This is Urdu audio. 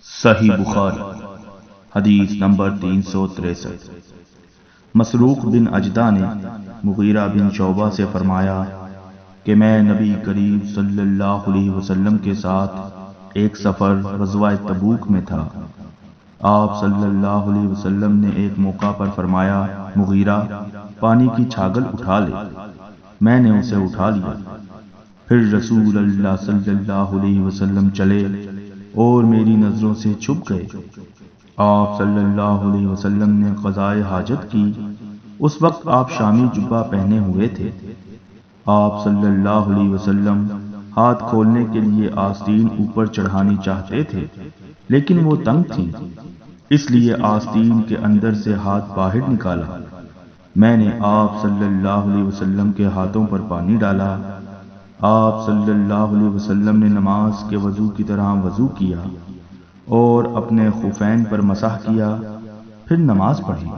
صحیح بخاری حدیث نمبر 363۔ مسروق بن اجدع نے مغیرہ بن شعبہ سے فرمایا کہ میں نبی کریم صلی اللہ علیہ وسلم کے ساتھ ایک سفر غزوہ تبوک میں تھا۔ آپ صلی اللہ علیہ وسلم نے ایک موقع پر فرمایا، مغیرہ پانی کی چھاگل اٹھا لے۔ میں نے اسے اٹھا لیا۔ پھر رسول اللہ صلی اللہ علیہ وسلم چلے اور میری نظروں سے چھپ گئے۔ آپ صلی اللہ علیہ وسلم نے قضائے حاجت کی۔ اس وقت آپ شامی جبہ پہنے ہوئے تھے۔ آپ صلی اللہ علیہ وسلم ہاتھ کھولنے کے لیے آستین اوپر چڑھانی چاہتے تھے، لیکن وہ تنگ تھی، اس لیے آستین کے اندر سے ہاتھ باہر نکالا۔ میں نے آپ صلی اللہ علیہ وسلم کے ہاتھوں پر پانی ڈالا۔ آپ صلی اللہ علیہ وسلم نے نماز کے وضو کی طرح وضو کیا اور اپنے خفین پر مسح کیا، پھر نماز پڑھی۔